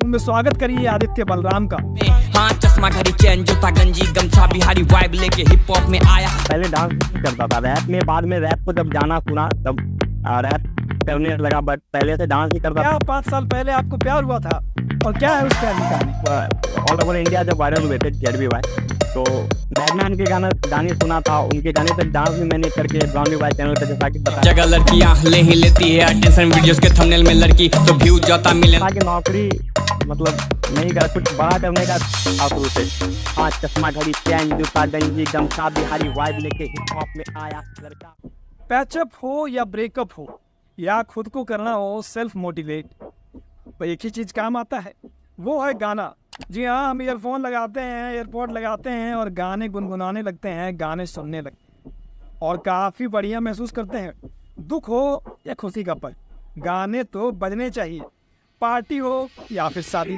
उनमें स्वागत करिए आदित्य बलराम का। हाँ, चश्मा घड़ी चैन जूता गंजी गमछा बिहारी वाइब लेके हिप हॉप में आया। पहले डांस करता था रैप में, बाद में रैप को जब जाना सुना तब रैप करने लगा, बट पहले से डांस ही करता क्या 5 साल पहले आपको प्यार हुआ था और क्या है उस प्यार की कहानी? था। ऑल ओवर इंडिया जब वायरल हुए थे जेडबी भाई, तो बैटमैन के गाने सुना था, उनके गाने पे डांस भी मैंने करके ब्राउनी भाई चैनल पे जैसा कि बताया। जगह लड़कियां ले ही लेती है अटेंशन, वीडियोस के थंबनेल में लड़की तो व्यू जाता मिले। कि नौकरी मतलब नहीं कर, कुछ बड़ा करने का शुरू से। हाँ, चश्मा घड़ी चैन जूता गंजी गमछा बिहारी वाइब लेके हिप हॉप में आया लड़का। पैचअप हो या ब्रेकअप हो या खुद को करना हो सेल्फ मोटिवेट, तो एक ही चीज काम आता है, वो है गाना। जी हाँ, हम ईयरफोन लगाते हैं, एयरपोर्ट लगाते हैं और गाने गुनगुनाने लगते हैं, गाने सुनने लगते हैं और काफ़ी बढ़िया महसूस करते हैं। दुख हो या खुशी का पल, गाने तो बजने चाहिए। पार्टी हो या फिर शादी,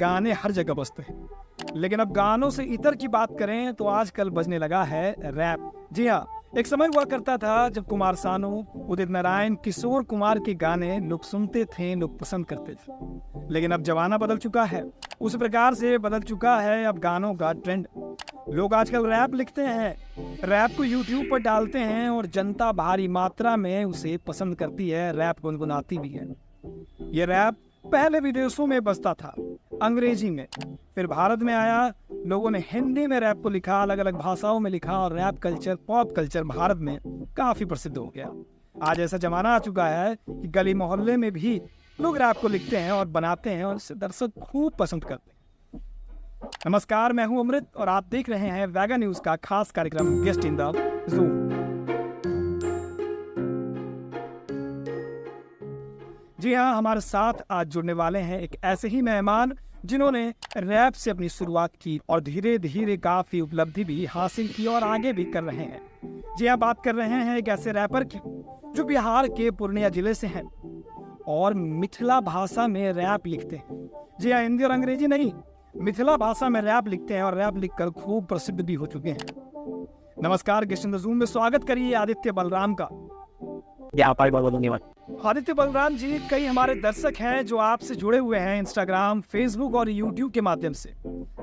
गाने हर जगह बजते हैं। लेकिन अब गानों से इतर की बात करें तो आजकल बजने लगा है रैप। जी हाँ, एक समय हुआ करता था जब कुमार सानू, उदित नारायण, किशोर कुमार के गाने लोग सुनते थे, लोग पसंद करते थे। लेकिन अब जमाना बदल चुका है, उस प्रकार से बदल चुका है अब गानों का ट्रेंड। लोग आजकल रैप लिखते हैं, रैप को यूट्यूब पर डालते हैं और जनता भारी मात्रा में उसे पसंद करती है, रैप गुनगुनाती भी है। ये रैप पहले विदेशों में बजता था, अंग्रेजी में, फिर भारत में आया, लोगों ने हिंदी में रैप को लिखा, अलग अलग भाषाओं में लिखा और rap culture, pop culture Bharat में काफी प्रसिद्ध हो गया। आज ऐसा जमाना आ चुका है कि गली मोहल्ले में भी लोग रैप को लिखते हैं और बनाते हैं और इसे दर्शक खूब पसंद करते हैं। नमस्कार, मैं हूं अमृत और आप देख रहे हैं वैगा न्यूज का खास कार्यक्रम गेस्ट इन द ज़ूम। जी हाँ, हमारे साथ आज जुड़ने वाले हैं एक ऐसे ही मेहमान जिन्होंने रैप से अपनी शुरुआत की और धीरे धीरे काफी उपलब्धि भी हासिल की और आगे भी कर रहे हैं। जी हाँ, बात कर रहे हैं एक ऐसे रैपर की जो बिहार के पूर्णिया जिले से हैं और मिथिला भाषा में रैप लिखते हैं। जी हाँ, हिंदी और अंग्रेजी नहीं, मिथिला भाषा में रैप लिखते हैं और रैप लिखकर खूब प्रसिद्ध भी हो चुके हैं। नमस्कार, गेस्ट इन द ज़ूम में स्वागत करिए आदित्य बलराम का। बहुत धन्यवाद। आदित्य बलराम जी, कई हमारे दर्शक हैं जो आपसे जुड़े हुए हैं इंस्टाग्राम, फेसबुक और यूट्यूब के माध्यम से।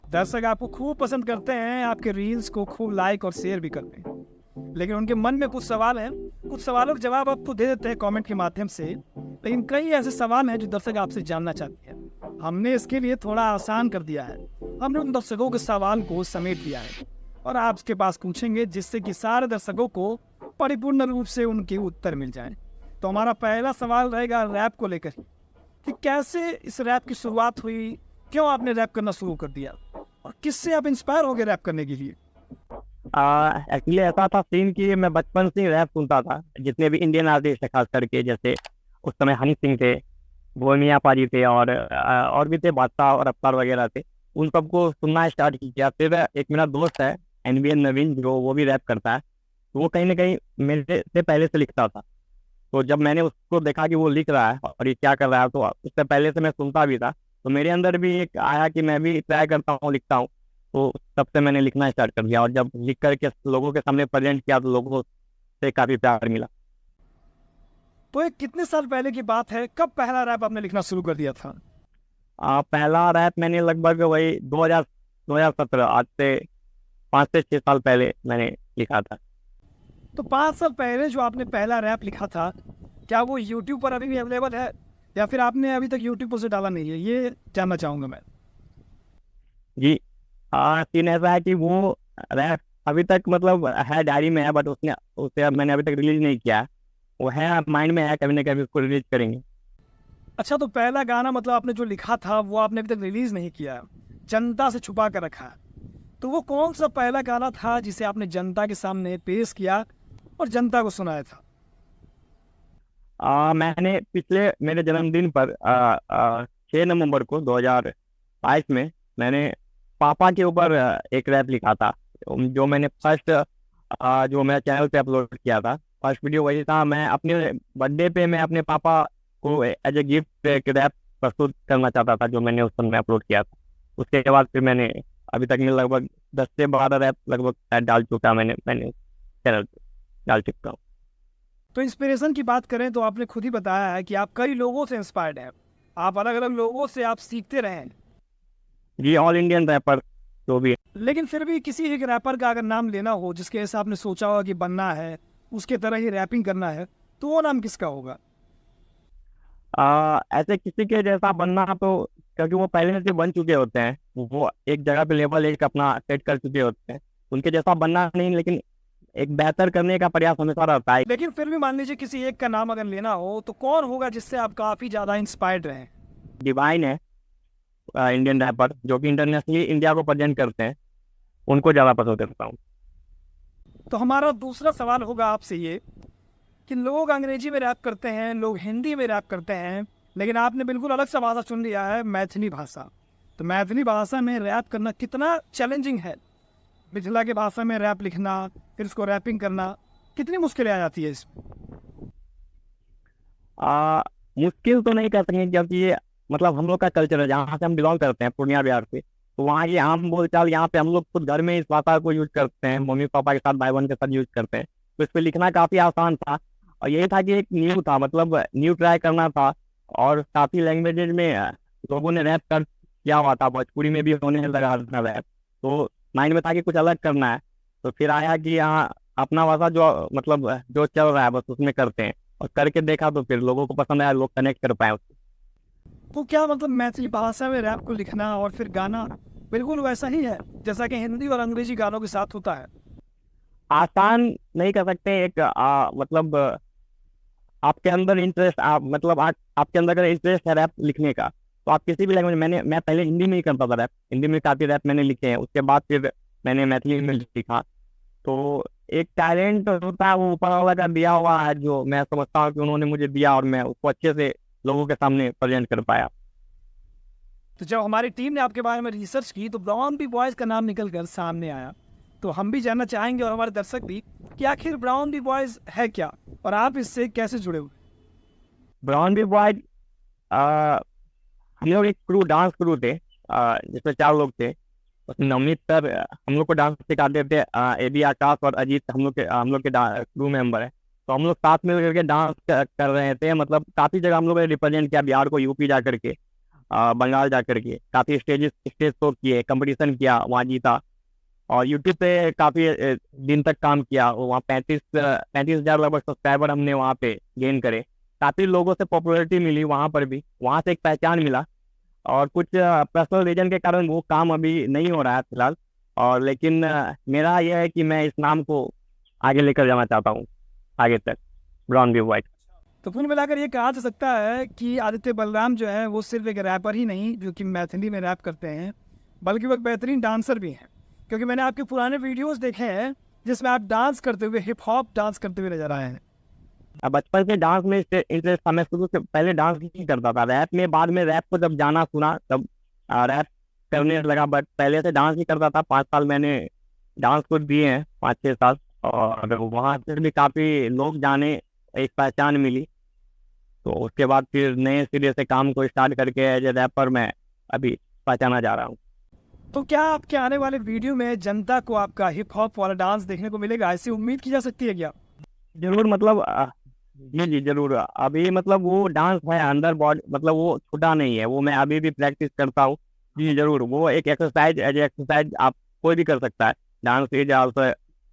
दर्शक आपको खूब पसंद करते हैं, आपके रील्स को खूब लाइक और शेयर भी करते हैं, लेकिन उनके मन में कुछ सवाल हैं। कुछ सवालों के जवाब आपको दे देते हैं कमेंट के माध्यम से, लेकिन कई ऐसे सवाल हैं जो दर्शक आपसे जानना चाहते हैं। हमने इसके लिए थोड़ा आसान कर दिया है, हमने उन दर्शकों के सवाल को समेट लिया है और आपके पास पूछेंगे, जिससे कि सारे दर्शकों को परिपूर्ण रूप से उनके उत्तर मिल जाएं। तो हमारा पहला सवाल रहेगा रैप को लेकर कि कैसे इस रैप की शुरुआत हुई, क्यों आपने रैप करना शुरू कर दिया और किससे आप इंस्पायर हो गए रैप करने के लिए? एक्चुअली ऐसा था सीन कि मैं बचपन से रैप सुनता था, जितने भी इंडियन आर्टिस्ट खास करके, जैसे उस समय हनी सिंह थे, भोमिया पाजी थे और भी थे, बादशाह और अफ्तार वगैरह थे। उन सबको सुनना स्टार्ट किया। फिर एक मेरा दोस्त है एनवीएन नवीन, जो वो भी रैप करता है, तो वो कहीं ना कहीं मेरे से पहले से लिखता था। तो जब मैंने उसको देखा कि वो लिख रहा है और ये क्या कर रहा है, तो उससे पहले से मैं सुनता भी था, तो मेरे अंदर भी एक आया कि मैं भी ट्राई करता हूँ, लिखता हूँ। तो तब से मैंने लिखना स्टार्ट कर दिया और जब लिख करके लोगों के सामने प्रेजेंट किया तो लोगों से काफ़ी प्यार मिला। तो ये कितने साल पहले की बात है, कब पहला रैप आपने लिखना शुरू कर दिया था? पहला रैप मैंने लगभग वही 2017, आज से 5 से 6 साल पहले मैंने लिखा था। तो 5 साल पहले जो आपने पहला रैप लिखा था, क्या वो यूट्यूब पर अभी भी अवेलेबल है या फिर आपने अभी तक यूट्यूब पर से डाला नहीं है, ये जानना चाहूँगा मैं। जी, सीन ऐसा है कि वो रैप अभी तक मतलब है, डायरी में है, बट उसे मैंने अभी तक रिलीज नहीं किया है। वो है माइंड में है, कभी ना कभी उसको रिलीज करेंगे। अच्छा, तो पहला गाना मतलब आपने जो लिखा था वो आपने अभी तक रिलीज नहीं किया, जनता से छुपा कर रखा है, तो वो कौन सा पहला गाना था जिसे आपने जनता के सामने पेश किया और जनता को सुनाया था? मैंने पिछले मेरे जन्मदिन पर 6 नवंबर को 2022 में मैंने पापा के ऊपर एक रैप लिखा था, जो मैंने फर्स्ट जो मेरा चैनल पे अपलोड किया था। फर्स्ट वीडियो वही था। मैं अपने बर्थडे पे मैं अपने पापा को एज ए गिफ्ट एक रैप प्रस्तुत करना चाहता था, जो मैंने उस समय अपलोड किया था। उसके बाद फिर मैंने अभी तक में लगभग 10 से 12 रैप लगभग डाल चुका, मैंने चैनल पे डाल चुका हूँ। तो इंस्पिरेशन की बात करें तो आपने खुद ही बताया है कि आप कई लोगों से इंस्पायर्ड हैं, आप अलग अलग लोगों से आप सीखते रहें, जी ऑल इंडियन रैपर जो भी है। लेकिन फिर भी किसी एक रैपर का अगर नाम लेना हो जिसके जैसा आपने सोचा होगा कि बनना है, उसके तरह ही रैपिंग करना है, तो वो नाम किसका होगा? ऐसे किसी के जैसा बनना तो, क्योंकि वो पहले से बन चुके होते हैं, वो एक जगह पे लेवल एक अपना सेट कर चुके होते हैं, उनके जैसा बनना नहीं, लेकिन एक बेहतर करने का प्रयास हमेशा रहता है। लेकिन फिर भी मान लीजिए किसी एक का नाम अगर लेना हो तो कौन होगा जिससे आप काफी ज्यादा इंस्पायर्ड रहें? डिवाइन है, इंडियन रैपर जो कि इंटरनेशनली इंडिया को प्रेजेंट करते हैं, उनको ज़्यादा पसंद करता हूँ। तो हमारा दूसरा सवाल होगा आपसे ये कि लोग अंग्रेजी में रैप करते हैं, लोग हिंदी में रैप करते हैं, लेकिन आपने बिल्कुल अलग सा भाषा चुन लिया है, मैथिली भाषा। तो मैथिली भाषा में रैप करना कितना चैलेंजिंग है? मिथिला की भाषा में रैप लिखना, फिर उसको रैपिंग करना, कितनी मुश्किलें आ जाती है इसमें? मुश्किल तो नहीं कह सकेंगे, क्योंकि ये मतलब हम लोग का कल्चर है, जहाँ से हम बिलोंग करते हैं, पूर्णिया बिहार से, तो वहाँ की आम बोलचाल, यहाँ पे हम लोग खुद घर में इस भाषा को यूज करते हैं, मम्मी पापा के साथ, भाई बहन के साथ यूज करते हैं, तो इस पे लिखना काफी आसान था। और यही था कि एक न्यू था, मतलब न्यू ट्राई करना था, और काफी लैंग्वेजेज में लोगों ने रैप कर किया हुआ था, भोजपुरी में भी होने लगा था रैप, तो माइंड में था कि कुछ अलग करना है, तो फिर आया कि यहाँ अपना भाषा जो मतलब जो चल रहा है बस उसमें करते हैं, और करके देखा तो फिर लोगों को पसंद आया, लोग कनेक्ट कर पाए उससे। तो क्या मतलब मैथिली भाषा में रैप को लिखना और फिर गाना बिल्कुल वैसा ही है जैसा कि हिंदी और अंग्रेजी गानों के साथ होता है? आसान नहीं कर सकते, एक मतलब आपके अंदर इंटरेस्ट, आप मतलब आपके अंदर अगर इंटरेस्ट है रैप लिखने का, तो आप किसी भी लैंग्वेज, मैं पहले हिंदी में ही करता था रैप, हिंदी में काफी रैप मैंने लिखे हैं, उसके बाद फिर मैंने मैथिली में लिखा। तो एक टैलेंट होता है, वो ऊपर वाला का दिया हुआ है, जो मैं समझता हूँ कि उन्होंने मुझे दिया, और मैं उसको अच्छे से लोगों के सामने प्रेजेंट कर पाया। तो जब हमारी टीम ने आपके बारे में रिसर्च की तो ब्राउन बी बॉयज का नाम निकल कर सामने आया, तो हम भी जानना चाहेंगे और हमारे दर्शक भी कि आखिर ब्राउन बी बॉयज है क्या और आप इससे कैसे जुड़े हुए? ब्राउन बी बॉय, हम लोग एक क्रू, डांस क्रू थे, जिसमें 4 लोग थे। उसमें नवनीत सर हम लोग को डांस सिखाते थे, AB आकाश और अजीत हम लोग के क्रू मेंबर है। तो हम लोग साथ में करके डांस कर रहे थे, मतलब काफी जगह हम लोग ने रिप्रेजेंट किया बिहार को, यूपी जा करके, बंगाल जा करके, काफी स्टेज शो किए, कंपटीशन किया, वहाँ जीता, और यूट्यूब पे काफी दिन तक काम किया, वहाँ 35,000 लगभग सब्सक्राइबर हमने वहाँ पे गेन करे, काफी लोगों से पॉपुलैरिटी मिली वहाँ पर भी, वहाँ से एक पहचान मिला। और कुछ पर्सनल रीजन के कारण वो काम अभी नहीं हो रहा है फिलहाल, और लेकिन मेरा यह है कि मैं इस नाम को आगे लेकर जाना चाहता हूँ, आगे तक, ब्राउन बी वाइट। तो कुल मिलाकर ये कहा जा सकता है कि आदित्य बलराम जो है वो सिर्फ एक रैपर ही नहीं जो कि मैथिली में रैप करते हैं, बल्कि वो एक बेहतरीन डांसर भी हैं, क्योंकि मैंने आपके पुराने वीडियोस देखे हैं जिसमें आप डांस करते हुए, हिप हॉप डांस करते हुए नजर आए हैं। बचपन से डांस में इंटरेस्ट था, मैं शुरू से पहले डांस नहीं करता था, रैप में, बाद में रैप को जब जाना सुना तब रैप करने लगा, बट पहले से डांस ही करता था। 5 साल मैंने डांस को दिए हैं, 5-6 साल, और वहाँ से भी काफी लोग जाने, एक पहचान मिली, तो उसके बाद फिर नए सिरे से काम को स्टार्ट करके एज ए रैपर मैं अभी पहचाना जा रहा हूँ। तो क्या आपके आने वाले वीडियो में जनता को आपका हिप हॉप वाला डांस देखने को मिलेगा, ऐसी उम्मीद की जा सकती है क्या? जरूर, मतलब जी जी जरूर, अभी मतलब वो डांस है अंदर बॉडी, मतलब वो छूटा नहीं है, वो मैं अभी भी प्रैक्टिस करता हूँ। जी जरूर, वो एक एक्सरसाइज, एज एक्सरसाइज आप कोई भी कर सकता है, dance is also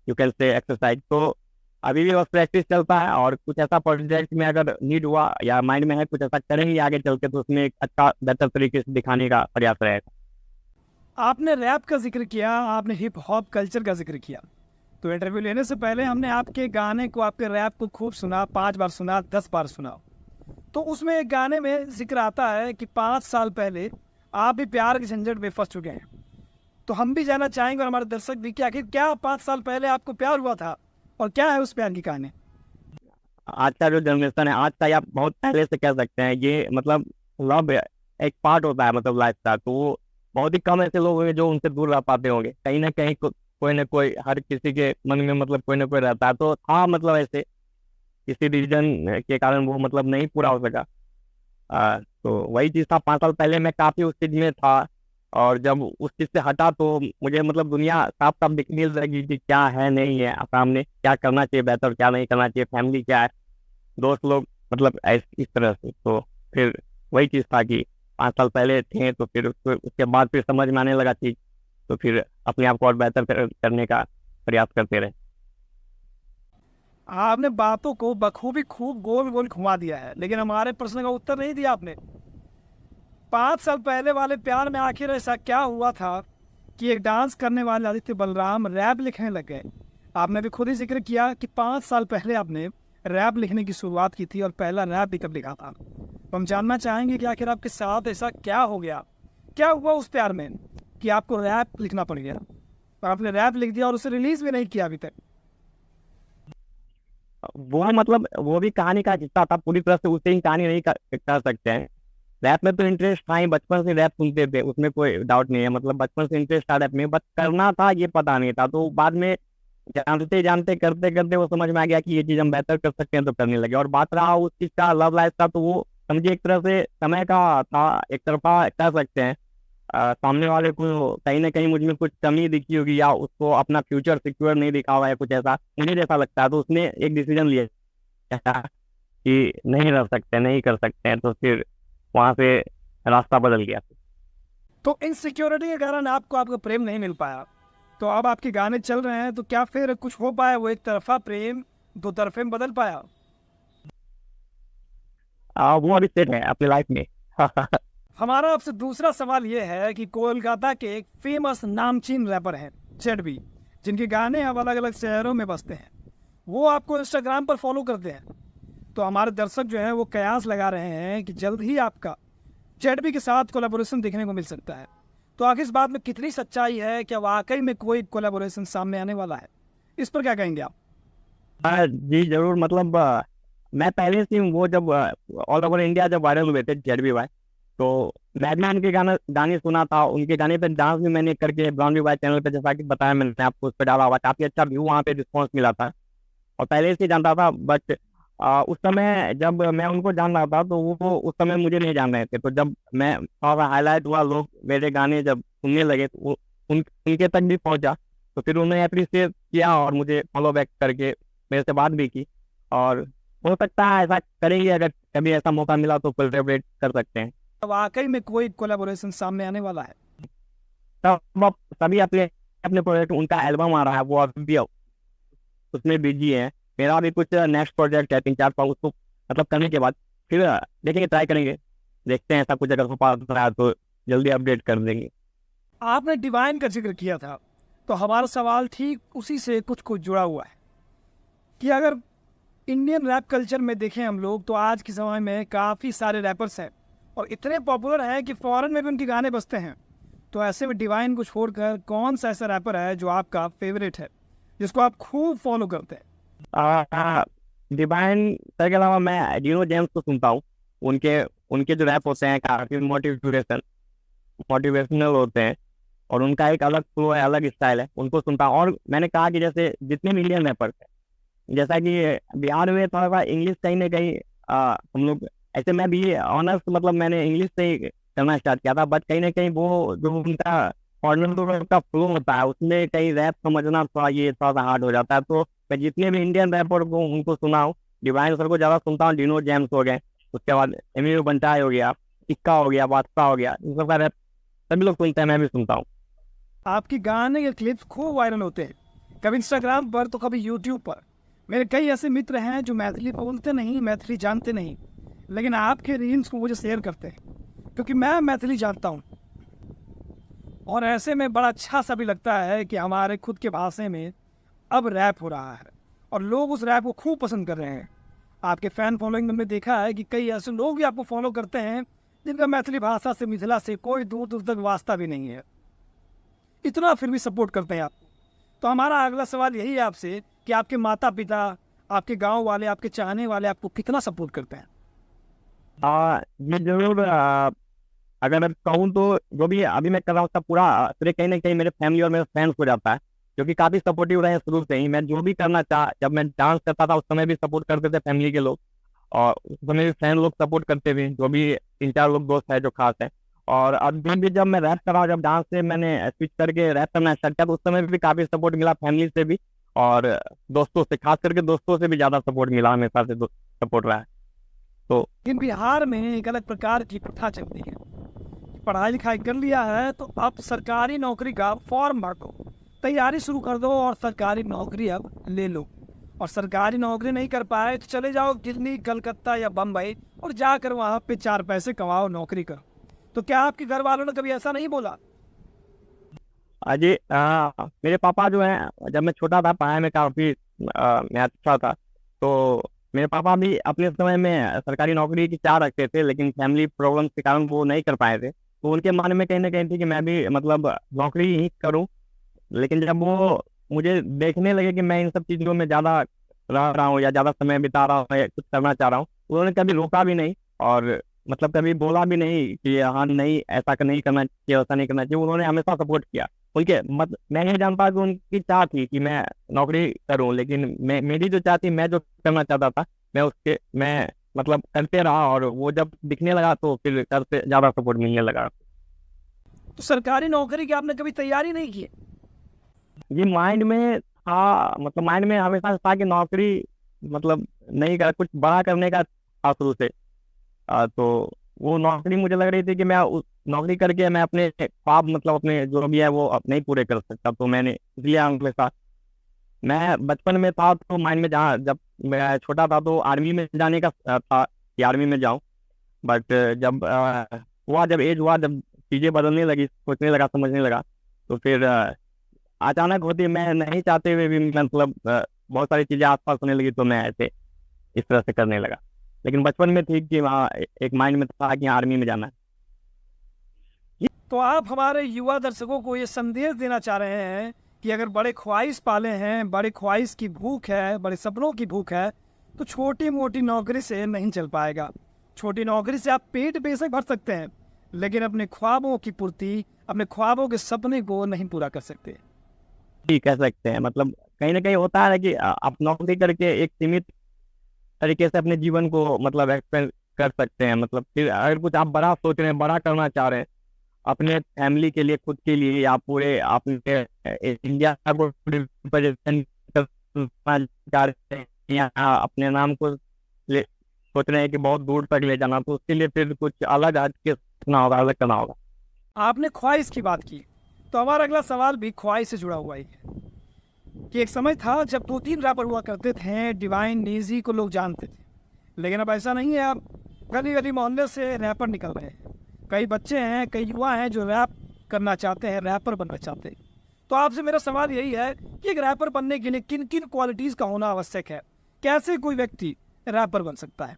you can say exercise. तो अभी भी बस प्रैक्टिस चलता है, और कुछ ऐसा प्रोजेक्ट में अगर नीड हुआ या माइंड में है कुछ ऐसा करेंगे आगे चल के, तो उसमें एक अच्छा बेहतर तरीके से दिखाने का प्रयास रहेगा। आपने रैप का जिक्र किया, आपने हिप हॉप कल्चर का जिक्र किया, तो इंटरव्यू लेने से पहले हमने आपके गाने को, आपके रैप को खूब सुना, 5 बार सुना, 10 बार सुना। तो उसमें एक गाने में जिक्र आता है कि 5 साल पहले आप भी प्यार के झंझट में फंस चुके हैं। तो हम भी जानना चाहेंगे और हमारे दर्शक भी कि आखिर क्या 5 साल पहले आपको प्यार हुआ था और क्या है उस प्यार की कहानी? आज का जो जनरेशन है, आज का या बहुत पहले से कह सकते हैं, ये मतलब लव एक पार्ट होता है, मतलब लाइफ का, तो वो बहुत ही कम ऐसे लोग होंगे जो उनसे दूर रह पाते होंगे, कहीं ना कहीं कोई ना कोई, हर किसी के मन में मतलब कोई ना कोई रहता है। तो हाँ, मतलब ऐसे किसी रीजन के कारण वो मतलब नहीं पूरा हो सका। तो वही चीज़ था, 5 साल पहले मैं काफी उस चीज में था, और जब उस चीज से हटा तो मुझे मतलब दुनिया साफ साफ दिखने लगी कि क्या है नहीं है सामने, क्या करना चाहिए बेहतर, क्या नहीं करना चाहिए, फैमिली क्या है, दोस्त लोग, मतलब इस तरह से। तो फिर वही चीज़ था कि 5 साल पहले थे, तो फिर उसके बाद फिर समझ में आने लगा चीज, तो फिर अपने आप को और बेहतर करने का प्रयास करते रहे। आपने बातों को बखूबी खूब गोल गोल घुमा दिया है, लेकिन हमारे प्रश्न का उत्तर नहीं दिया आपने। 5 साल पहले वाले प्यार में आखिर ऐसा क्या हुआ था कि एक डांस करने वाले आदित्य बलराम रैप लिखने लग गए? आपने भी खुद ही जिक्र किया कि 5 साल पहले आपने रैप लिखने की शुरुआत की थी और पहला रैप भी कब लिखा था। तो हम जानना चाहेंगे कि आखिर आपके साथ ऐसा क्या हो गया, क्या हुआ उस प्यार में कि आपको रैप लिखना पड़ गया। तो आपने रैप लिख दिया और उसे रिलीज भी नहीं किया अभी तक। वो मतलब वो भी कहानी का हिस्सा था, पूरी तरह से उसे ही कहानी नहीं कर सकते हैं। रैप में तो इंटरेस्ट था ही, बचपन से रैप सुनते थे, उसमें कोई डाउट नहीं है, मतलब बचपन से इंटरेस्ट था रैप में, बट करना था ये पता नहीं था। तो बाद में जानते जानते करते करते वो समझ में आ गया कि ये चीज हम बेहतर कर सकते हैं, तो करने लगे। और बात रहा उस चीज का, लव लाइफ का, तो वो समझिए एक तरह से समय का था, एक तरफा कह सकते हैं। सामने वाले को कहीं ना कहीं मुझ में कुछ कमी दिखी होगी, या उसको अपना फ्यूचर सिक्योर नहीं दिखा हुआ है, कुछ ऐसा मुझे जैसा लगता है। तो उसने एक डिसीजन लिया कि नहीं रह सकते, नहीं कर सकते हैं, तो फिर वहां से रास्ता बदल गया। तो इनसिक्योरिटी के कारण आपको आपका प्रेम नहीं मिल पाया, तो अब आपके गाने चल रहे हैं, तो क्या फिर कुछ हो पाया? वो एक तरफा प्रेम दो तरफे में बदल पाया? वो अभी सेट है अपनी लाइफ में। हमारा आपसे दूसरा सवाल ये है कि कोलकाता के एक फेमस नामचीन रैपर हैं जेडबी, जिनके गाने अब अलग अलग शहरों में बजते हैं, वो आपको इंस्टाग्राम पर फॉलो करते हैं। तो हमारे दर्शक जो हैं वो कयास लगा रहे हैं कि जल्द ही आपका जेडबी के साथ कोलैबोरेशन देखने को मिल सकता है। तो आखिर इस बात में कितनी सच्चाई है? क्या वाकई में कोई कोलैबोरेशन सामने आने वाला है? इस पर क्या कहेंगे आप? जी जरूर, मतलब मैं पहले से ही वो जब ऑल ओवर इंडिया जब वायरल हुए थे जेडबी भाई, तो मैं भी उनके गाने सुना था, उनके गाने पे डांस भी मैंने करके ब्राउन भाई चैनल पे, जैसा कि बताया मैंने आपको, उस पर डाला हुआ, काफी अच्छा व्यू वहाँ पे रिस्पॉन्स मिला था, और पहले से जानता था। बट उस समय जब मैं उनको जान रहा था, तो वो उस समय मुझे नहीं जान रहे थे। तो जब मैं थोड़ा सा हाईलाइट हुआ, लोग मेरे गाने जब सुनने लगे, तो उनके तक भी पहुंचा, तो फिर उन्होंने अप्रिशिएट किया और मुझे फॉलो बैक करके मेरे से बात भी की। और हो सकता है ऐसा करेंगे, अगर कभी ऐसा मौका मिला तो कोलैबोरेट कर सकते हैं। वाकई में कोई कोलैबोरेशन सामने आने वाला है? तब अब सभी अपने अपने प्रोजेक्ट, उनका एल्बम आ रहा है, वो अभी भी उसमें बिजी है। मेरा भी कुछ नेक्स्ट प्रोजेक्ट है, 3-4 साल, उसको मतलब करने के बाद फिर देखेंगे, ट्राई करेंगे, देखते हैं ऐसा कुछ अगर हो पाता है तो जल्दी अपडेट कर देंगे। आपने डिवाइन का जिक्र किया था, तो हमारा सवाल ठीक उसी से कुछ कुछ जुड़ा हुआ है कि अगर इंडियन रैप कल्चर में देखें हम लोग, तो आज के समय में काफ़ी सारे रैपर्स हैं और इतने पॉपुलर हैं कि फॉरेन में भी उनके गाने बजते हैं। तो ऐसे में डिवाइन को छोड़कर कौन सा ऐसा रैपर है जो आपका फेवरेट है, जिसको आप खूब फॉलो करते हैं? डिवाइन सर के अलावा मैं डिनो जेम्स को सुनता हूँ। उनके उनके जो रैप होते हैं काफी मोटिवेशनल होते हैं, और उनका एक अलग फ्लो है, अलग स्टाइल है, उनको सुनता हूँ। और मैंने कहा कि जैसे जितने भी इंडियन रैपर्स हैं, जैसा कि बिहार में थोड़ा सा इंग्लिश कहीं ना कहीं हम लोग ऐसे, मैं भी ऑनर्स मतलब मैंने इंग्लिश से ही करना स्टार्ट किया था, बट कहीं ना कहीं वो जो उनका फॉर्नल का फ्लो होता है, उसमें कहीं रैप समझना थोड़ा सा हार्ड हो जाता है। तो मैं जितने भी इंडियन रैपर को उनको सुना हूँ, डिवाइन सर को ज़्यादा सुनता हूँ, डिनो जेम्स हो गए, उसके बाद एमियो बंटाई हो गया, इक्का हो गया, बादशाह हो गया, इन सबका रैप सभी लोग सुनते हैं, मैं भी सुनता हूँ। आपके गाने के क्लिप्स खूब वायरल होते हैं, कभी इंस्टाग्राम पर तो कभी यूट्यूब पर। मेरे कई ऐसे मित्र हैं जो मैथिली बोलते नहीं, मैथिली जानते नहीं, लेकिन आपके रील्स को मुझे शेयर करते हैं क्योंकि मैं मैथिली जानता हूँ। और ऐसे में बड़ा अच्छा सा भी लगता है कि हमारे खुद के भाषा में अब रैप हो रहा है और लोग उस रैप को खूब पसंद कर रहे हैं। आपके फ़ैन फॉलोइंग में हमने देखा है कि कई ऐसे लोग भी आपको फॉलो करते हैं जिनका मैथिली भाषा से, मिथिला से कोई दूर दूर तक वास्ता भी नहीं है, इतना फिर भी सपोर्ट करते हैं आपको। तो हमारा अगला सवाल यही है आपसे कि आपके माता पिता, आपके गांव वाले, आपके चाहने वाले आपको कितना सपोर्ट करते हैं? ये जरूर, अगर मैं कहूँ तो जो भी अभी मैं कर रहा हूँ उसका पूरा श्रेय कहीं ना कहीं मेरे फैमिली और मेरे फ्रेंड्स को जाता है, जो कि काफ़ी सपोर्टिव रहे शुरू से ही। मैं जो भी करना चाह, जब मैं डांस करता था उस समय भी सपोर्ट करते थे फैमिली के लोग, और उस समय भी फ्रेंड लोग सपोर्ट करते थे, जो भी 3-4 लोग दोस्त है जो खास है। और अभी भी जब मैं रैप कर रहा हूँ, जब डांस से मैंने स्विच करके रैप करना स्टार्ट किया, तो उस समय भी काफ़ी सपोर्ट मिला फैमिली से भी, और दोस्तों से, खास करके दोस्तों से भी ज़्यादा सपोर्ट मिला, हमेशा से सपोर्ट रहा है। तो लेकिन बिहार में एक अलग प्रकार की प्रथा चलती है। पढ़ाई लिखाई कर लिया है तो अब सरकारी नौकरी का फॉर्म भर दो, तैयारी शुरू कर दो और सरकारी नौकरी अब ले लो। और सरकारी नौकरी नहीं कर पाए तो चले जाओ दिल्ली, कलकत्ता या बम्बई और जाकर वहाँ पे 4 पैसे कमाओ, नौकरी करो। तो क्या आपके घर वालों ने कभी ऐसा नहीं बोला? अजय, मेरे पापा जो हैं, जब मैं छोटा था पढ़ाई में काफ़ी मैं अच्छा था, तो मेरे पापा भी अपने समय में सरकारी नौकरी की चाह रखते थे, लेकिन फैमिली प्रॉब्लम के कारण वो नहीं कर पाए थे। तो उनके मन में कहीं ना कहीं थी कि मैं भी मतलब नौकरी ही करूं। लेकिन जब वो मुझे देखने लगे कि मैं इन सब चीज़ों में ज़्यादा रह रहा हूँ या ज़्यादा समय बिता रहा हूँ या कुछ करना चाह रहा हूँ, उन्होंने कभी रोका भी नहीं और मतलब कभी बोला भी नहीं कि हाँ नहीं ऐसा नहीं करना चाहिए, वैसा नहीं करना चाहिए। उन्होंने हमेशा सपोर्ट किया। उनके मत मैं नहीं जानता कि उनकी चाह थी कि मैं नौकरी करूं, लेकिन मेरी जो चाह थी, मैं जो करना चाहता था, मैं मतलब करते रहा और वो जब दिखने लगा तो फिर करते ज़्यादा सपोर्ट मिलने लगा। तो सरकारी नौकरी की आपने कभी तैयारी नहीं की? ये माइंड में था, मतलब माइंड में हमेशा था कि नौकरी मतलब नहीं कर, कुछ बड़ा करने का था शुरू से। तो वो नौकरी मुझे लग रही थी कि मैं उस नौकरी करके मैं अपने ख्वाब मतलब अपने जो भी है वो अपने ही पूरे कर सकता। तो मैंने इसलिए हमेशा, मैं बचपन में था तो माइंड में, जहाँ जब मैं छोटा था तो आर्मी में जाने का था कि आर्मी में जाऊं। बट जब जब एज हुआ, जब चीज़ें बदलने लगी, सोचने लगा, समझने लगा, तो फिर अचानक होती, मैं नहीं चाहते हुए भी मतलब बहुत सारी चीज़ें आसपास होने लगी, तो मैं ऐसे इस तरह से करने लगा। लेकिन बचपन में थी कि वहाँ एक माइंड में था कि आर्मी में जाना है। तो आप हमारे युवा दर्शकों को ये संदेश देना चाह रहे हैं कि अगर बड़े ख्वाहिश पाले हैं, बड़े ख्वाहिश की भूख है, बड़े सपनों की भूख है, तो छोटी मोटी नौकरी से नहीं चल पाएगा। छोटी नौकरी से आप पेट बेशक भर सकते हैं, लेकिन अपने ख्वाबों की पूर्ति, अपने ख्वाबों के सपने को नहीं पूरा कर सकते। ही कह सकते हैं, मतलब कहीं ना कहीं होता है कि आप नौकरी करके एक सीमित तरीके से अपने जीवन को मतलब एक्सपेंड कर सकते हैं। मतलब फिर अगर कुछ आप बड़ा सोच रहे हैं, बड़ा करना चाह रहे हैं अपने फैमिली के लिए, खुद के लिए, या पूरे अपने इंडिया को रिप्रेजेंट करना चाह रहे हैं, या अपने नाम को सोच रहे हैं कि बहुत दूर तक ले जाना, तो उसके लिए फिर कुछ अलग हट के सोचना होगा, अलग करना होगा। आपने ख्वाहिश की बात की, तो हमारा अगला सवाल भी ख्वाहिश से जुड़ा हुआ ही है कि एक समय था जब 2-3 रैपर हुआ करते थे, डिवाइन, नीजी को लोग जानते थे, लेकिन अब ऐसा नहीं है। अब गली गली मोहल्ले से रैपर निकल रहे हैं। कई बच्चे हैं, कई युवा हैं जो रैप करना चाहते हैं, रैपर बनना चाहते हैं। तो आपसे मेरा सवाल यही है कि एक रैपर बनने के लिए किन किन क्वालिटीज़ का होना आवश्यक है? कैसे कोई व्यक्ति रैपर बन सकता है?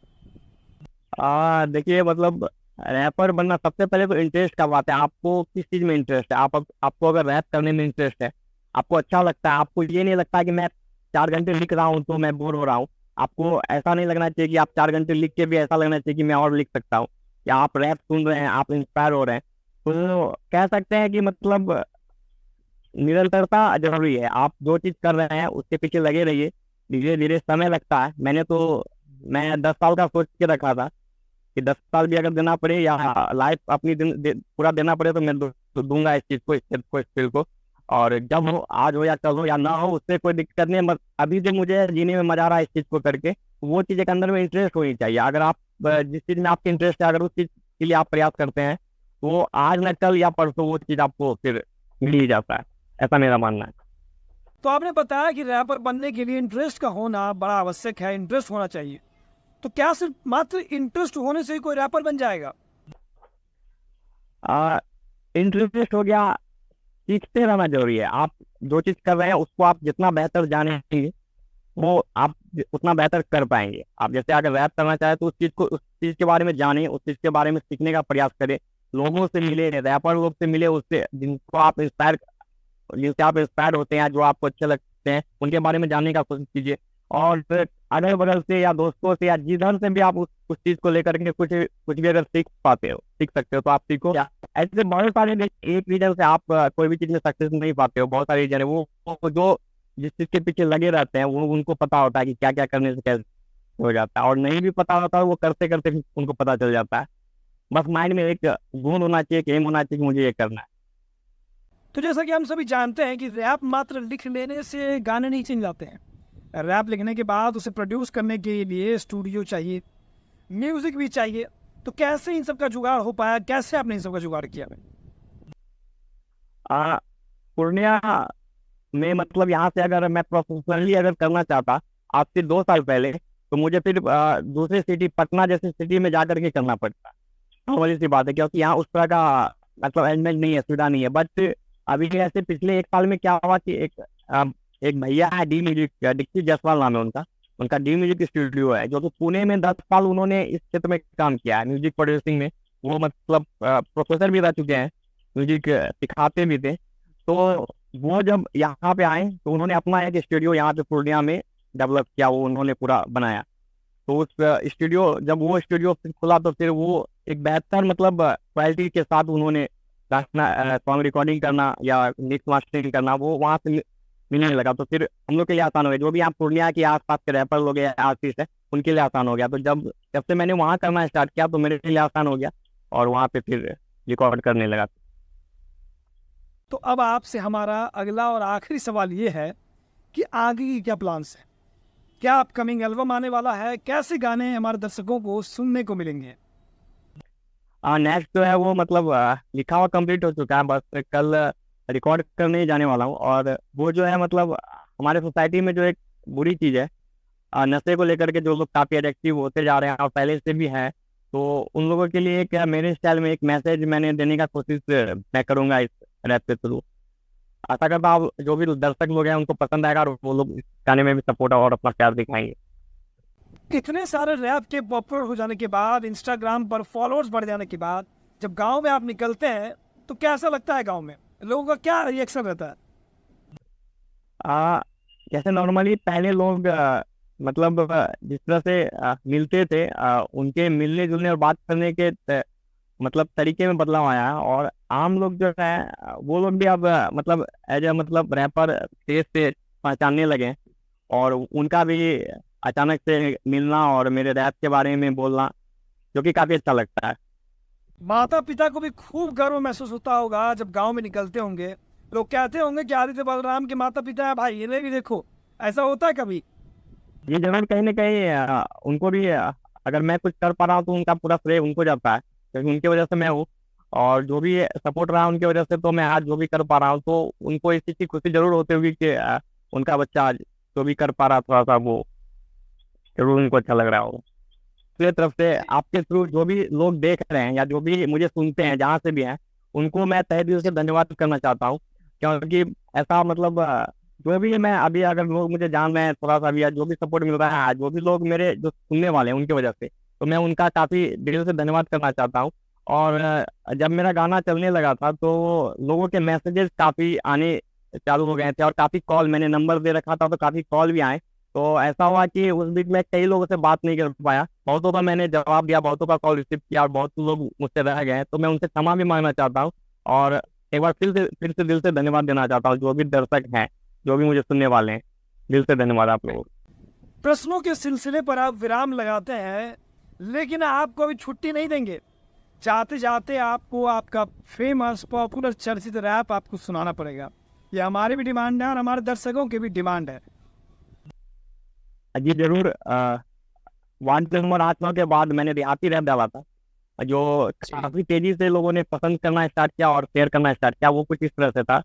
देखिए, मतलब रैपर बनना सबसे पहले तो इंटरेस्ट का बात है। आपको किस चीज़ में इंटरेस्ट है? आपको अगर रैप करने में इंटरेस्ट है, आपको अच्छा लगता है, आपको ये नहीं लगता कि मैं 4 घंटे लिख रहा हूँ तो मैं बोर हो रहा हूँ, आपको ऐसा नहीं लगना चाहिए कि आप 4 घंटे लिख के भी ऐसा लगना चाहिए कि मैं और लिख सकता हूँ, या आप रैप सुन रहे हैं, आप इंस्पायर हो रहे हैं, तो कह सकते हैं कि मतलब निरंतरता जरूरी है। आप जो चीज़ कर रहे हैं उसके पीछे लगे रहिए, धीरे धीरे समय लगता है। मैं 10 साल का सोच के रखा था कि 10 साल भी अगर देना पड़े या लाइफ अपनी पूरा देना पड़े तो मैं दूंगा इस चीज़ को, इस स्टेप को, इस फील्ड को। और जब हो, आज हो या कल हो या ना हो, उससे कोई दिक्कत नहीं है। अभी जो मुझे जीने में मजा आ रहा है इस चीज़ को करके, वो चीज़ एक अंदर में इंटरेस्ट होनी चाहिए। अगर आप जिस चीज़ में आपके इंटरेस्ट है, अगर उस चीज़ के लिए आप प्रयास करते हैं, तो वो आज न कल या परसों वो चीज़ आपको फिर मिल ही जाता है। ऐसा मेरा मानना है। तो आपने बताया कि रैपर बनने के लिए इंटरेस्ट का होना बड़ा आवश्यक है, इंटरेस्ट होना चाहिए। तो क्या सिर्फ मात्र इंटरेस्ट होने से ही कोई रैपर बन जाएगा? इंटरेस्ट हो गया, सीखते रहना जरूरी है। आप जो चीज़ कर रहे हैं उसको आप जितना बेहतर जानेंगे, वो आप उतना बेहतर कर पाएंगे। आप जैसे अगर रैप करना चाहें तो उस चीज़ के बारे में जानें, उस चीज़ के बारे में सीखने का प्रयास करें, लोगों से मिले, रैपर लोग से मिले, उससे जिनसे आप इंस्पायर होते हैं, जो आपको अच्छे लगते हैं, उनके बारे में जानने का कोशिश कीजिए। और फिर अगल बगल से या दोस्तों से या जिधर से भी आप उस चीज़ को लेकर के कुछ भी अगर सीख सकते हो तो आप सीखो। ऐसे बहुत सारे, एक रीजन से आप कोई भी चीज़ में सक्सेस नहीं पाते हो, बहुत सारे रीजन है। वो जो जिस चीज़ के पीछे लगे रहते हैं, वो उनको पता होता है कि क्या क्या करने से कैसे हो जाता है, और नहीं भी पता होता है, वो करते करते उनको पता चल जाता है। बस माइंड में एक गुण होना चाहिए, एक एम होना चाहिए कि मुझे ये करना है। तो जैसा कि हम सभी जानते हैं कि रैप मात्र लिख लेने से गाने नहीं चल जाते हैं। रैप लिखने के बाद उसे प्रोड्यूस करने के लिए स्टूडियो चाहिए, म्यूजिक भी चाहिए, तो कैसे इन सब का जुगाड़ हो पाया, कैसे आपने इन सब का जुगाड़ किया? आ, पूर्णिया में मतलब यहाँ से अगर मैं प्रोफेशनली अगर करना चाहता आज से 2 साल पहले, तो मुझे फिर दूसरे सिटी पटना जैसे सिटी में जा करके करना पड़ता। नॉर्मली सी बात है, क्योंकि यहाँ उस तरह का मतलब अरेंजमेंट नहीं है, सुविधा नहीं है। बट अभी ऐसे पिछले 1 साल में क्या हुआ कि एक भैया है डी म्यूजिक, दीक्षित जायसवाल नाम है उनका। उनका डी म्यूजिक स्टूडियो है, जो कि पुणे में 10 साल उन्होंने इस क्षेत्र में काम किया है, म्यूजिक प्रोड्यूसिंग में। वो मतलब प्रोफेसर भी रह चुके हैं, म्यूजिक सिखाते भी थे। तो वो जब यहाँ पे आए तो उन्होंने अपना एक स्टूडियो यहाँ पे पूर्णिया में डेवलप किया, वो उन्होंने पूरा बनाया। तो उस स्टूडियो जब वो स्टूडियो फिर खुला तो फिर वो एक बेहतर मतलब क्वालिटी के साथ उन्होंने गाना सॉन्ग रिकॉर्डिंग करना या मिक्स मास्टरिंग करना वो वहाँ से मिलने लगा। तो फिर हम लोग के लिए आसान हो गया, जो भी यहाँ पूर्णिया के आसपास के रैपर लोग हैं, आर्टिस्ट है, उनके लिए आसान हो गया। तो जब जब से मैंने वहाँ करना स्टार्ट किया तो मेरे लिए आसान हो गया और वहाँ पे फिर रिकॉर्ड करने लगा। तो अब आपसे हमारा अगला और आखिरी सवाल ये है कि आगे की क्या प्लान्स हैं? क्या अपकमिंग एल्बम आने वाला है? कैसे गाने हमारे दर्शकों को सुनने को मिलेंगे? नेक्स्ट जो है वो मतलब लिखा हुआ कंप्लीट हो चुका है, बस कल रिकॉर्ड करने ही जाने वाला हूँ। और वो जो है मतलब हमारे सोसाइटी में जो एक बुरी चीज़ है, नशे को लेकर के जो लोग काफ़ी एडिक्टिव होते जा रहे हैं और पहले से भी हैं, तो उन लोगों के लिए एक मेरे स्टाइल में एक मैसेज मैंने देने का कोशिश मैं करूँगा इस रैप के थ्रू। आशा करता हूँ जो भी दर्शक लोग हैं उनको पसंद आएगा और वो लोग इस गाने में भी सपोर्ट और अपना प्यार दिखाएंगे। इतने सारे रैप के पॉपुलर हो जाने के बाद, इंस्टाग्राम पर फॉलोअर्स बढ़ जाने के बाद, जब गांव में आप निकलते हैं तो कैसा लगता है? गांव में लोगों का क्या रिएक्शन रहता है? जैसे नॉर्मली पहले लोग मतलब जिस तरह से मिलते थे, उनके मिलने जुलने और बात करने के मतलब तरीके में बदलाव आया है। और आम लोग जो है वो लोग भी अब मतलब एज ए मतलब रैपर फेस से पहचानने लगे हैं। और उनका भी अचानक से मिलना और मेरे रैप के बारे में बोलना, जो कि काफ़ी अच्छा लगता है। माता पिता को भी खूब गर्व महसूस होता होगा जब गांव में निकलते होंगे। लोग कहते होंगे कि आदित्य बलराम के माता पिता है भाई, इन्हें भी देखो। ऐसा होता है कभी? ये जरूर कहीं ना कहीं उनको भी अगर मैं कुछ कर पा रहा हूँ तो उनका पूरा श्रेय उनको जाता है, क्योंकि उनकी वजह से मैं हूँ। और जो भी सपोर्ट रहा उनकी वजह से तो मैं आज जो भी कर पा रहा हूँ, तो उनको इस चीज़ की खुशी जरूर होती होगी कि उनका बच्चा आज जो भी कर पा रहा थोड़ा सा वो जरूर उनको अच्छा लग रहा होगा। इसलिए तरफ से आपके थ्रू जो भी लोग देख रहे हैं या जो भी मुझे सुनते हैं जहाँ से भी हैं, उनको मैं तहे दिल से धन्यवाद करना चाहता हूँ। क्योंकि ऐसा मतलब जो भी मैं अभी अगर लोग मुझे जान रहे हैं थोड़ा सा भी, या जो भी सपोर्ट मिल रहा है, जो भी लोग मेरे जो सुनने वाले हैं उनकी वजह से, तो मैं उनका काफ़ी दिल से धन्यवाद करना चाहता हूँ। और जब मेरा गाना चलने लगा था तो लोगों के मैसेजेस काफ़ी आने चालू हो गए थे और काफ़ी कॉल, मैंने नंबर दे रखा था तो काफ़ी कॉल भी आए। तो ऐसा हुआ कि उस बीच में कई लोगों से बात नहीं कर पाया, बहुतों का मैंने जवाब दिया, बहुतों का कॉल रिसीव किया और बहुत लोग मुझसे रह गए। तो मैं उनसे क्षमा भी मांगना चाहता हूँ और एक बार फिर से दिल से धन्यवाद देना चाहता हूँ जो भी दर्शक हैं, जो भी मुझे सुनने वाले हैं। दिल से धन्यवाद आप लोगों को। प्रश्नों के सिलसिले पर आप विराम लगाते हैं, लेकिन आपको अभी छुट्टी नहीं देंगे। जाते जाते आपको आपका फेमस पॉपुलर चर्चित रैप आपको सुनाना पड़ेगा। ये हमारी भी डिमांड है और हमारे दर्शकों की भी डिमांड है। जी जरूर। वार्ड नंबर 8 के बाद मैंने देहाती रैप डाला था, जो काफी तेजी से लोगों ने पसंद करना स्टार्ट किया और शेयर करना स्टार्ट किया। वो कुछ इस तरह से था।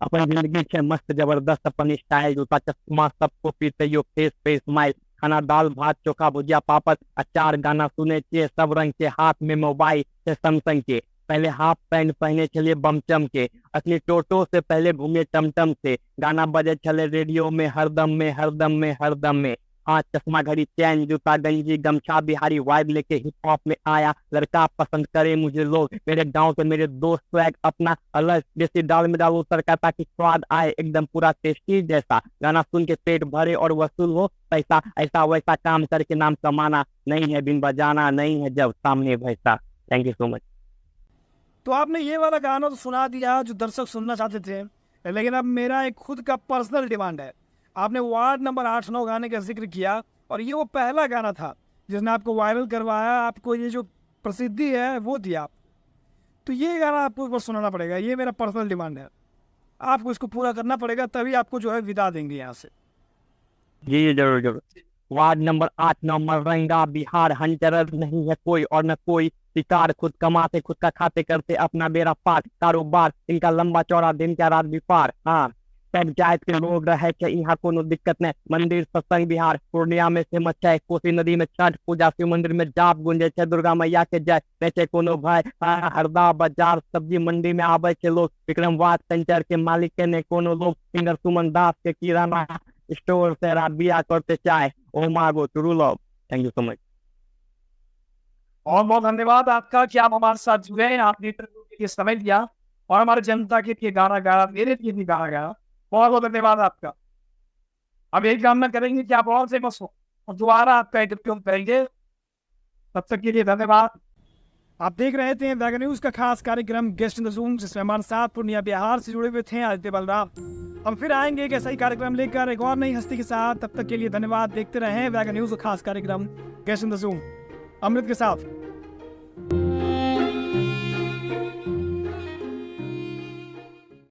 अपन जिंदगी से मस्त जबरदस्त अपन स्टाइल, जूता चश्मा सबको पीते यो फेस पे स्माइल, खाना दाल भात चोखा भुजिया पापड़ अचार, गाना सुने चे सब रंग के, हाथ में मोबाइल से सैमसंग के, पहले हाफ पैंट पहने चलिए बमचम के, असली टोटो से पहले घूमे टमटम से, गाना बजे चले रेडियो में हरदम में हरदम में हरदम में, हाँ चश्मा घड़ी चैन जूता गंजी गमछा बिहारी वाइब लेके हिप हॉप में आया, लड़का पसंद करे मुझे लोग, मेरे गांव के मेरे दोस्त स्वैग अपना अलग, देसी दाल में डालो तड़का ताकि स्वाद आए एकदम पूरा टेस्टी जैसा, गाना सुन के पेट भरे और वसूल हो पैसा, ऐसा वैसा काम करके नाम कमाना, नहीं है बिन बजाना, नहीं है जब सामने भैसा। Thank you so much. तो आपने ये वाला गाना तो सुना दिया जो दर्शक सुनना चाहते थे, लेकिन अब मेरा एक खुद का पर्सनल डिमांड है। आपने वार्ड नंबर 8-9 गाने का जिक्र किया और ये वो पहला गाना था जिसने आपको वायरल करवाया, आपको ये जो प्रसिद्धि है वो दिया। तो ये गाना आपको बस सुनाना पड़ेगा, ये मेरा पर्सनल डिमांड है। आपको इसको पूरा करना पड़ेगा, तभी आपको जो है विदा देंगे यहाँ से। जी जरूर जरूर। Ward number 8 Maranga Bihar. Hunter नहीं है कोई और न कोई शिकार, खुद कमाते खुद का खाते करते अपना बेड़ा पार, कारोबार इनका लंबा चौड़ा दिन क्या रात भी पार। हाँ, सब जात के लोग रहे के यहाँ कोनो दिक्कत नहीं। मंदिर सत्संग बिहार पूर्णिया में से मचाए, कोसी नदी में छठ पूजा, शिव मंदिर में जाप गुंजे छे, दुर्गा मैया के जय बेचे कोनो भाई। हरदा बाजार सब्जी मंडी में आवे के लोग, विक्रमवाद सेंटर के मालिक के ने कोनो लोग, सिंगर सुमन दास के किराना स्टोर से रात बिया करते चाय। ओ मागो टू लव। Thank you so much. बहुत बहुत धन्यवाद आपका कि आप हमारे साथ जुड़े हैं, आपने इंटरव्यू के लिए समय दिया और हमारे जनता के लिए गाना गाया, मेरे लिए भी गाना गाया। बहुत बहुत धन्यवाद आपका। अब यही कामना करेंगे कि आप और फेमस हो और दोबारा आपका इंटरव्यू करेंगे। तब तक के लिए धन्यवाद। आप देख रहे थे वैगन न्यूज का खास कार्यक्रम गेस्ट इन द जूम, जिसमें हमारे साथ पूर्णिया बिहार से जुड़े हुए थे आदित्य बलराम। हम फिर आएंगे एक ऐसा ही कार्यक्रम लेकर एक और नई हस्ती के साथ। तब तक के लिए धन्यवाद। देखते रहें वैगन न्यूज का खास कार्यक्रम गेस्ट इन द जूम अमृत के साथ।